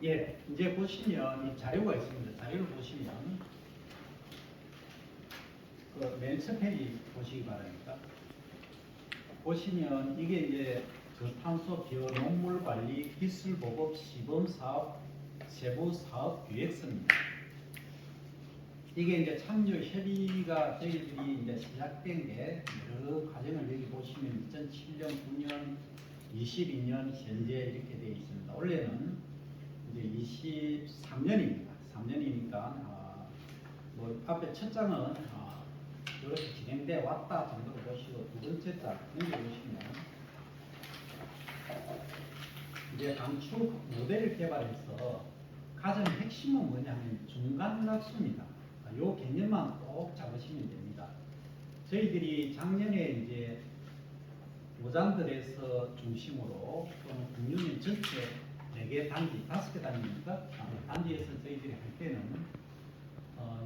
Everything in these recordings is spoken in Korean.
예, 이제 보시면 이 자료가 있습니다. 자료를 보시면 그맨 첫 페이지 보시기 바랍니다. 보시면 이게 이제 저탄소 비农물 관리 기술 보급 시범 사업 세부 사업 계획서입니다. 이게 이제 참여 협의가 저희들이 이제 시작된 게 여러 과정을 여기 보시면 2007년, 9년, 22년 현재 이렇게 되어 있습니다. 원래는 이제 23년입니다. 3년이니까 뭐 앞에 첫 장은 이렇게 진행돼 왔다 정도로 보시고 두 번째 장 여기 보시면 이제 감축 모델을 개발해서 가장 핵심은 뭐냐면 중간락수입니다. 이 개념만 꼭 잡으시면 됩니다. 저희들이 작년에 이제 모장들에서 중심으로 또는 국유년 전체 4개 단지, 5개 단지입니까? 단지에서 저희들이 할 때는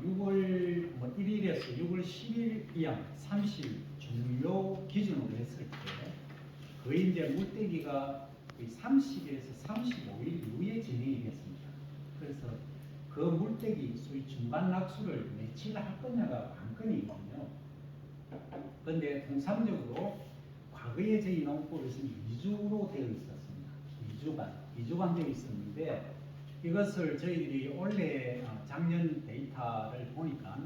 6월 1일에서 6월 10일 이양 30일 종료 기준으로 했을 때 거의 이제 물대기가 30일에서 35일 이후에 진행이 됐습니다. 그래서 그 물대기 소위 중간 낙수를 며칠 할 거냐가 관건이거든요. 그런데 통상적으로 과거에 저희 농법에서는 2주로 되어 있었습니다. 2주간 되어 있었는데 이것을 저희들이 원래 작년 데이터를 보니까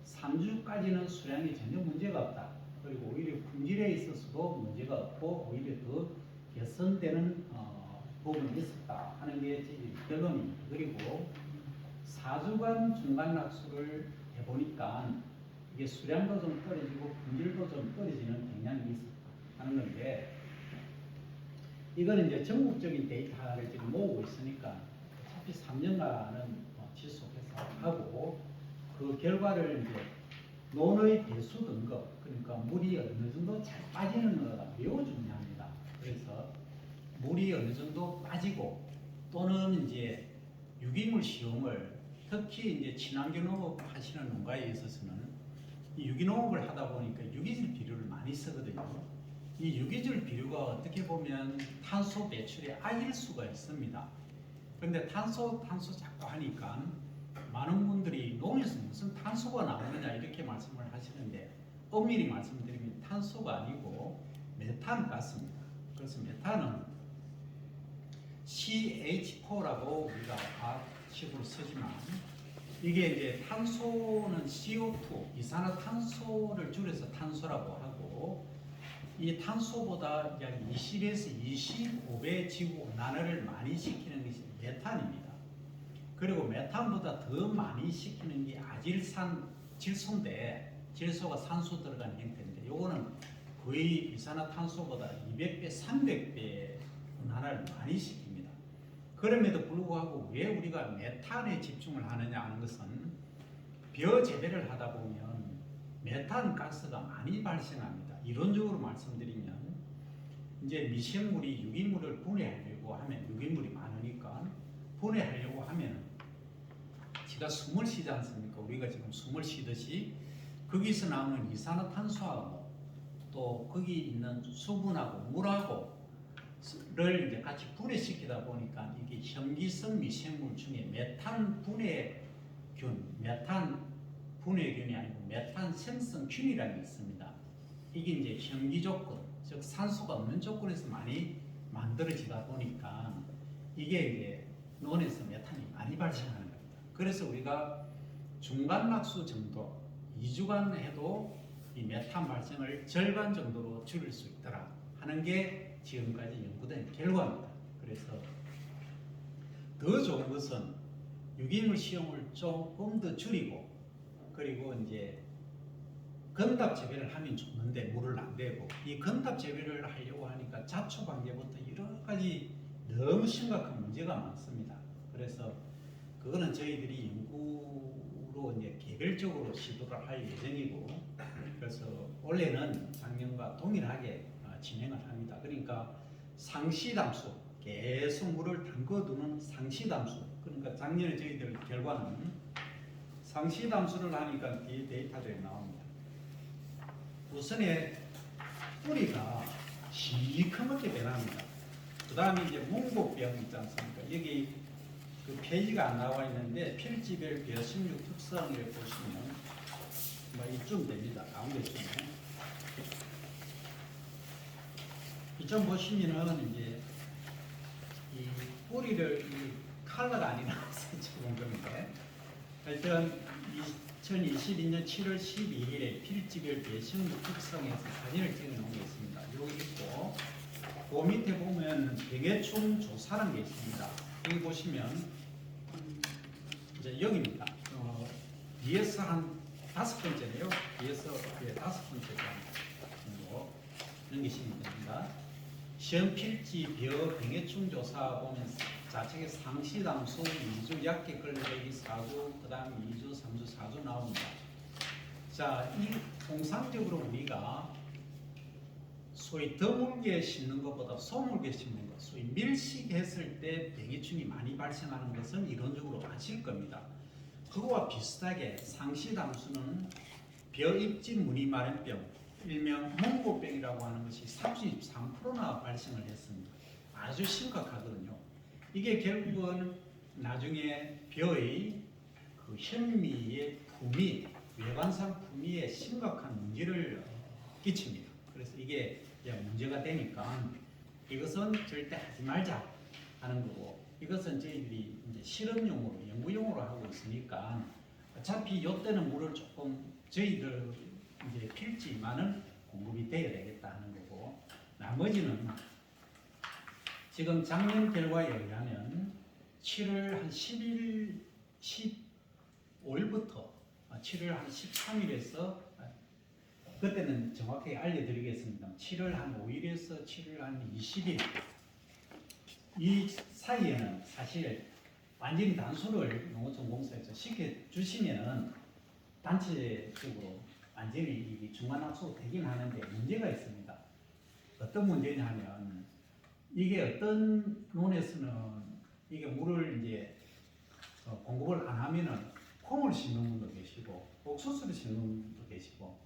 3주까지는 수량이 전혀 문제가 없다. 그리고 오히려 품질에 있어서도 문제가 없고 오히려 더 개선되는 부분이 있었다 하는 게 저희 결론입니다. 그리고 4주간 중간 낙수를 해보니까 이게 수량도 좀 떨어지고 품질도 좀 떨어지는 경향이 있었다 하는 건데 이거는 이제 전국적인 데이터를 지금 모으고 있으니까 어차피 3년간은 지속해서 하고 그 결과를 이제 논의 배수 등급 그러니까 물이 어느 정도 잘 빠지는 거가 매우 중요합니다. 그래서 물이 어느 정도 빠지고 또는 이제 유기물 시험을 특히 이제 친환경 농업 하시는 농가에 있어서는 이 유기농업을 하다 보니까 유기질 비료를 많이 쓰거든요. 이 유기질 비료가 어떻게 보면 탄소 배출의 악일 수가 있습니다. 그런데 탄소 자꾸 하니까 많은 분들이 농에서 무슨 탄소가 나오느냐 이렇게 말씀을 하시는데 엄밀히 말씀드리면 탄소가 아니고 메탄 가스입니다. 그래서 메탄은 CH4라고 우리가 과학식으로 쓰지만 이게 이제 탄소는 CO2 이산화탄소를 줄여서 탄소라고 하고 이 탄소보다 약 20에서 25배 지구 온난화를 많이 시키는 것이 메탄입니다. 그리고 메탄보다 더 많이 시키는 게 아질산 질소인데 질소가 산소 들어간 형태인데 요거는 거의 이산화탄소보다 200배, 300배 온난화를 많이 시킵니다. 그럼에도 불구하고 왜 우리가 메탄에 집중을 하느냐 하는 것은 벼 재배를 하다 보면 메탄 가스가 많이 발생합니다. 이론적으로 말씀드리면 이제 미생물이 유기물을 분해하려고 하면 유기물이 많으니까 분해하려고 하면 지가 숨을 쉬지 않습니까? 우리가 지금 숨을 쉬듯이 거기서 나오는 이산화탄소하고 또 거기 있는 수분하고 물하고 를 이제 같이 분해시키다 보니까 이게 현기성 미생물 중에 메탄 분해균, 메탄 분해균이 아니고 메탄 생성균이라는 게 있습니다. 이게 이제 현기 조건, 즉 산소가 없는 조건에서 많이 만들어지다 보니까 이게 이제 논에서 메탄이 많이 발생하는 겁니다. 그래서 우리가 중간 낙수 정도 2주간 해도 이 메탄 발생을 절반 정도로 줄일 수 있더라 하는 게 지금까지 연구된 결과입니다. 그래서 더 좋은 것은 유기물 시험을 조금 더 줄이고 그리고 이제 건답 재배를 하면 좋는데 물을 안 대고 이 건답 재배를 하려고 하니까 잡초 관계부터 여러 가지 너무 심각한 문제가 많습니다. 그래서 그거는 저희들이 연구로 이제 개별적으로 시도를 할 예정이고 그래서 원래는 작년과 동일하게 진행을 합니다. 그러니까 상시담수 계속 물을 담궈두는 상시담수 그러니까 작년에 저희들 결과는 상시담수를 하니까 뒤에 데이터들이 나옵니다. 우선에 뿌리가 시커멓게 변합니다. 그 다음에 이제 문곡병 있지 않습니까? 여기 그 페이지가 안 나와 있는데 필지별 비어식류 특성을 보시면 뭐 이쯤 됩니다. 가운데쯤에 이쯤 보시면은 이제 이 뿌리를 이 컬러가 아니라서 적은 건데 하여튼 2022년 7월 12일에 필지별 비어식류 특성에서 사진을 찍어 놓은 게 있습니다. 여기 있고 그 밑에 보면 병해충 조사라는 게 있습니다. 여기 보시면 이제 여기입니다. 뒤에서 한 5번째네요. 뒤에서 5번째 정도 넘기시면 됩니다. 시험 필지 벼 병해충 조사 보면 좌측에 상시담수 2주 약계 걸레기 4주 그 다음 2주 3주 4주 나옵니다. 자, 이 통상적으로 우리가 소위 드물게 심는 것보다 소물게 심는 것, 소위 밀식했을 때 병해충이 많이 발생하는 것은 이론적으로 아실 겁니다. 그거와 비슷하게 상시담수는 벼입진 무늬마른병, 일명 몽고병이라고 하는 것이 33%나 발생을 했습니다. 아주 심각하거든요. 이게 결국은 나중에 벼의 그 현미의 품위, 외관상 품위에 심각한 문제를 끼칩니다. 그래서 이게 문제가 되니까 이것은 절대 하지 말자 하는 거고, 이것은 저희들이 이제 실험용으로 연구용으로 하고 있으니까 어차피 이때는 물을 조금 저희들 이제 필지만은 공급이 돼야 되겠다 하는 거고, 나머지는 지금 작년 결과에 의하면 7월 한 10일, 15일부터 7월 한 13일에서 그때는 정확하게 알려드리겠습니다. 7월 한 5일에서 7월 한 20일 이 사이에는 사실 완전히 단수를 농어촌공사에서 시켜주시면은 단체적으로 완전히 이게 중간합수가 되긴 하는데 문제가 있습니다. 어떤 문제냐 하면 이게 어떤 논에서는 이게 물을 이제 공급을 안 하면은 콩을 심는 분도 계시고 옥수수를 심는 분도 계시고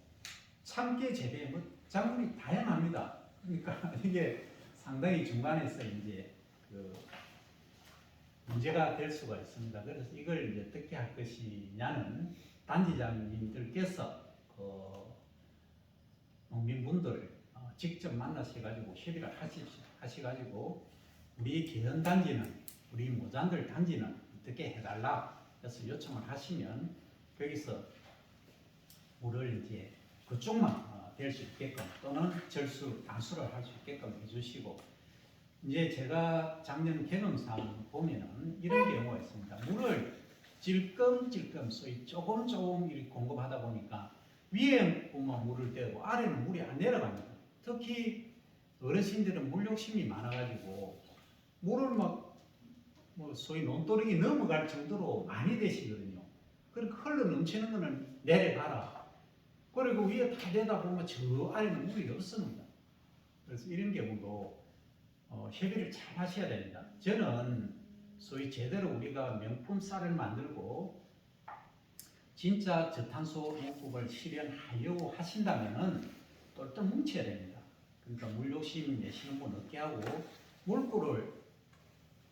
참깨 재배 뭐 작물이 다양합니다. 그러니까 이게 상당히 중간에서 이제 그 문제가 될 수가 있습니다. 그래서 이걸 이제 어떻게 할 것이냐는 단지장님들께서 그 농민분들을 직접 만나셔가지고 협의를 하셔가지고 우리 개헌 단지는 우리 모잔들 단지는 어떻게 해달라 해서 요청을 하시면 거기서 물을 이제 그쪽만 될 수 있게끔 또는 절수 단수를 할 수 있게끔 해주시고, 이제 제가 작년 경험상 보면은 이런 경우가 있습니다. 물을 질끔질끔 소위 조금 이렇게 공급하다 보니까 위에 보면 물을 떼고 아래는 물이 안 내려갑니다. 특히 어르신들은 물 욕심이 많아가지고 물을 막 뭐 소위 논두렁이 넘어갈 정도로 많이 되시거든요. 그러니까 흘러 넘치는 거는 내려가라. 그리고 위에 다 되다 보면 저 아래는 물이 없습니다. 그래서 이런 경우도 협의를 잘 하셔야 됩니다. 저는 소위 제대로 우리가 명품 쌀을 만들고 진짜 저탄소 농법을 실현하려고 하신다면은 똘똘 뭉쳐야 됩니다. 그러니까 물 욕심 내시는 분 없게 하고 물불을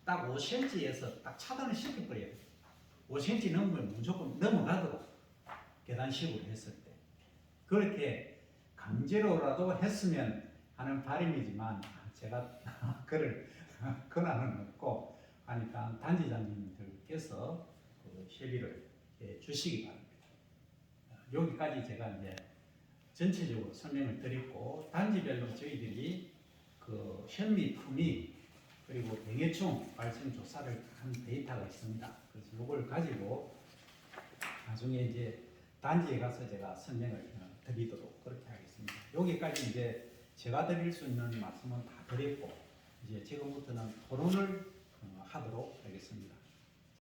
딱 5cm에서 딱 차단을 시켜버려야 돼요. 5cm 넘으면 무조건 넘어가도록 계단식으로 했을 때 그렇게 강제로라도 했으면 하는 바람이지만 제가 그럴 권한은 없고 하니까 단지장님들께서 그 협의를 주시기 바랍니다. 여기까지 제가 이제 전체적으로 설명을 드리고 단지별로 저희들이 그 현미, 품위 그리고 병해충 발생 조사를 한 데이터가 있습니다. 그래서 이걸 가지고 나중에 이제 단지에 가서 제가 설명을 드리도록 그렇게 하겠습니다. 여기까지 이제 제가 드릴 수 있는 말씀은 다 드렸고 이제 지금부터는 토론을 하도록 하겠습니다.